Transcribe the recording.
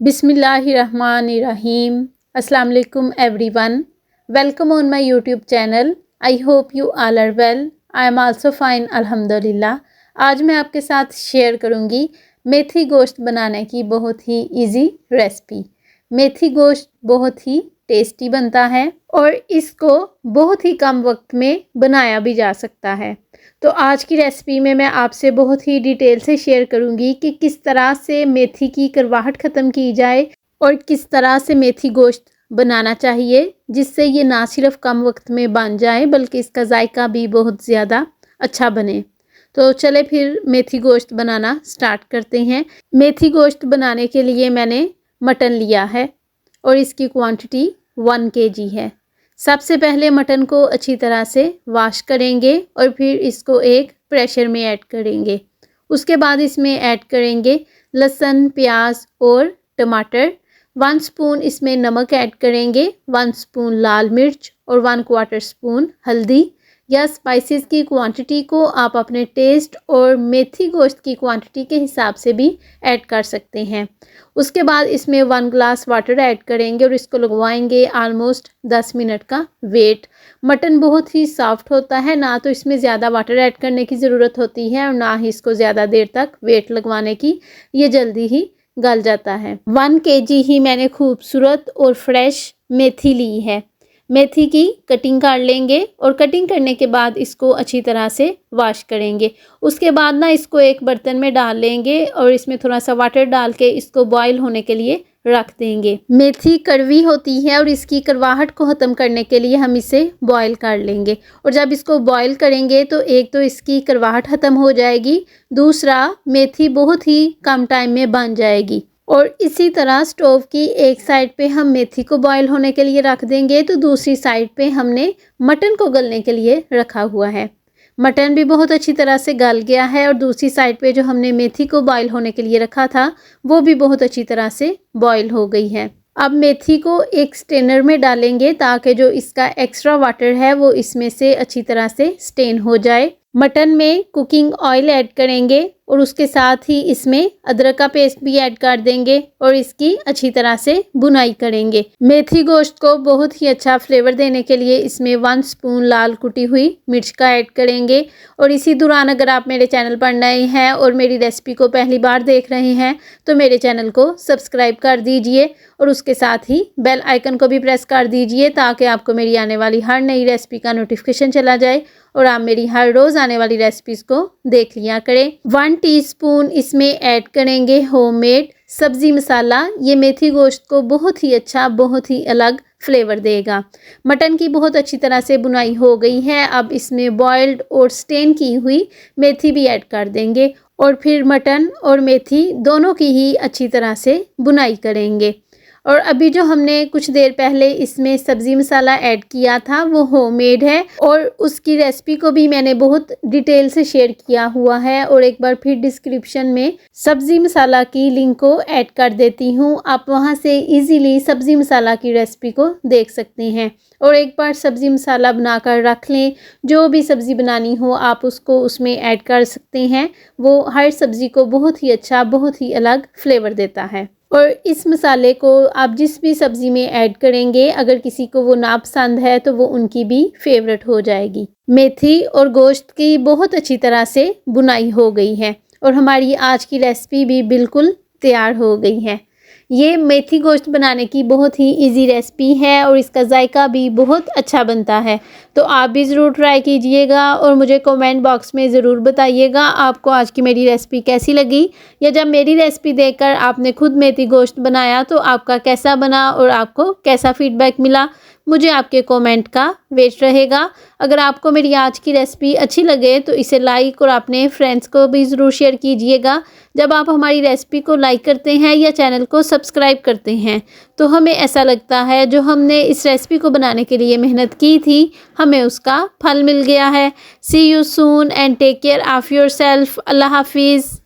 Bismillahirrahmanirrahim. Assalamu alaikum everyone. Welcome on my YouTube channel. I hope you all are well. I am also fine alhamdulillah. आज मैं आपके साथ share करूंगी मेथी गोश्त बनाने की बहुत ही इजी रेसिपी। मेथी गोश्त बहुत ही टेस्टी बनता है और इसको बहुत ही कम वक्त में बनाया भी जा सकता है। तो आज की रेसिपी में मैं आपसे बहुत ही डिटेल से शेयर करूंगी कि किस तरह से मेथी की करवाहट ख़त्म की जाए और किस तरह से मेथी गोश्त बनाना चाहिए जिससे ये ना सिर्फ कम वक्त में बन जाए बल्कि इसका जायका भी बहुत ज़्यादा अच्छा बने। तो चले फिर मेथी गोश्त बनाना स्टार्ट करते हैं। मेथी गोश्त बनाने के लिए मैंने मटन लिया है और इसकी क्वांटिटी 1 kg है। सबसे पहले मटन को अच्छी तरह से वॉश करेंगे और फिर इसको एक प्रेशर में ऐड करेंगे। उसके बाद इसमें ऐड करेंगे लहसुन, प्याज और टमाटर। 1 स्पून इसमें नमक ऐड करेंगे, 1 स्पून लाल मिर्च और 1/4 स्पून हल्दी। या स्पाइसेस की क्वांटिटी को आप अपने टेस्ट और मेथी गोश्त की क्वांटिटी के हिसाब से भी ऐड कर सकते हैं। उसके बाद इसमें 1 ग्लास वाटर ऐड करेंगे और इसको लगवाएंगे ऑलमोस्ट 10 मिनट का वेट। मटन बहुत ही सॉफ्ट होता है, ना तो इसमें ज़्यादा वाटर ऐड करने की ज़रूरत होती है और ना ही इसको ज़्यादा देर तक वेट लगवाने की, ये जल्दी ही गल जाता है। 1 kg ही मैंने खूबसूरत और फ्रेश मेथी ली है। मेथी की कटिंग कर लेंगे और कटिंग करने के बाद इसको अच्छी तरह से वॉश करेंगे। उसके बाद ना इसको एक बर्तन में डाल लेंगे और इसमें थोड़ा सा वाटर डाल के इसको बॉईल होने के लिए रख देंगे। मेथी कड़वी होती है और इसकी कड़वाहट को ख़त्म करने के लिए हम इसे बॉईल कर लेंगे। और जब इसको बॉईल करेंगे तो एक तो इसकी कड़वाहट ख़त्म हो जाएगी, दूसरा मेथी बहुत ही कम टाइम में बन जाएगी। और इसी तरह स्टोव की एक साइड पे हम मेथी को बॉईल होने के लिए रख देंगे तो दूसरी साइड पे हमने मटन को गलने के लिए रखा हुआ है। मटन भी बहुत अच्छी तरह से गल गया है और दूसरी साइड पे जो हमने मेथी को बॉईल होने के लिए रखा था वो भी बहुत अच्छी तरह से बॉईल हो गई है। अब मेथी को एक स्ट्रेनर में डालेंगे ताकि जो इसका एक्स्ट्रा वाटर है वो इसमें से अच्छी तरह से स्टेन हो जाए। मटन में कुकिंग ऑयल ऐड करेंगे और उसके साथ ही इसमें अदरक का पेस्ट भी ऐड कर देंगे और इसकी अच्छी तरह से भुनाई करेंगे। मेथी गोश्त को बहुत ही अच्छा फ्लेवर देने के लिए इसमें 1 स्पून लाल कुटी हुई मिर्च का ऐड करेंगे। और इसी दौरान अगर आप मेरे चैनल पर नए हैं और मेरी रेसिपी को पहली बार देख रहे हैं तो मेरे चैनल को सब्सक्राइब कर दीजिए और उसके साथ ही बेल आइकन को भी प्रेस कर दीजिए ताकि आपको मेरी आने वाली हर नई रेसिपी का नोटिफिकेशन चला जाए और आप मेरी हर रोज़ आने वाली रेसिपीज़ को देख लिया करें। 1 टीस्पून इसमें ऐड करेंगे होममेड सब्ज़ी मसाला। ये मेथी गोश्त को बहुत ही अच्छा, बहुत ही अलग फ्लेवर देगा। मटन की बहुत अच्छी तरह से बुनाई हो गई है। अब इसमें बॉइल्ड और स्टेन की हुई मेथी भी ऐड कर देंगे और फिर मटन और मेथी दोनों की ही अच्छी तरह से बुनाई करेंगे। और अभी जो हमने कुछ देर पहले इसमें सब्ज़ी मसाला ऐड किया था वो होममेड है और उसकी रेसिपी को भी मैंने बहुत डिटेल से शेयर किया हुआ है और एक बार फिर डिस्क्रिप्शन में सब्ज़ी मसाला की लिंक को ऐड कर देती हूँ। आप वहाँ से इजीली सब्ज़ी मसाला की रेसिपी को देख सकते हैं। और एक बार सब्ज़ी मसाला बनाकर रख लें, जो भी सब्ज़ी बनानी हो आप उसको उसमें ऐड कर सकते हैं। वो हर सब्ज़ी को बहुत ही अच्छा, बहुत ही अलग फ्लेवर देता है। और इस मसाले को आप जिस भी सब्ज़ी में ऐड करेंगे, अगर किसी को वो ना पसंद है तो वो उनकी भी फेवरेट हो जाएगी। मेथी और गोश्त की बहुत अच्छी तरह से बुनाई हो गई है और हमारी आज की रेसिपी भी बिल्कुल तैयार हो गई है। ये मेथी गोश्त बनाने की बहुत ही इजी रेसिपी है और इसका जायका भी बहुत अच्छा बनता है। तो आप भी ज़रूर ट्राई कीजिएगा और मुझे कमेंट बॉक्स में ज़रूर बताइएगा आपको आज की मेरी रेसिपी कैसी लगी, या जब मेरी रेसिपी देखकर आपने खुद मेथी गोश्त बनाया तो आपका कैसा बना और आपको कैसा फीडबैक मिला। मुझे आपके कमेंट का वेट रहेगा। अगर आपको मेरी आज की रेसिपी अच्छी लगे तो इसे लाइक और अपने फ्रेंड्स को भी ज़रूर शेयर कीजिएगा। जब आप हमारी रेसिपी को लाइक करते हैं या चैनल को सब्सक्राइब करते हैं तो हमें ऐसा लगता है जो हमने इस रेसिपी को बनाने के लिए मेहनत की थी हमें उसका फल मिल गया है। See you soon and take care of yourself. अल्लाह हाफिज़।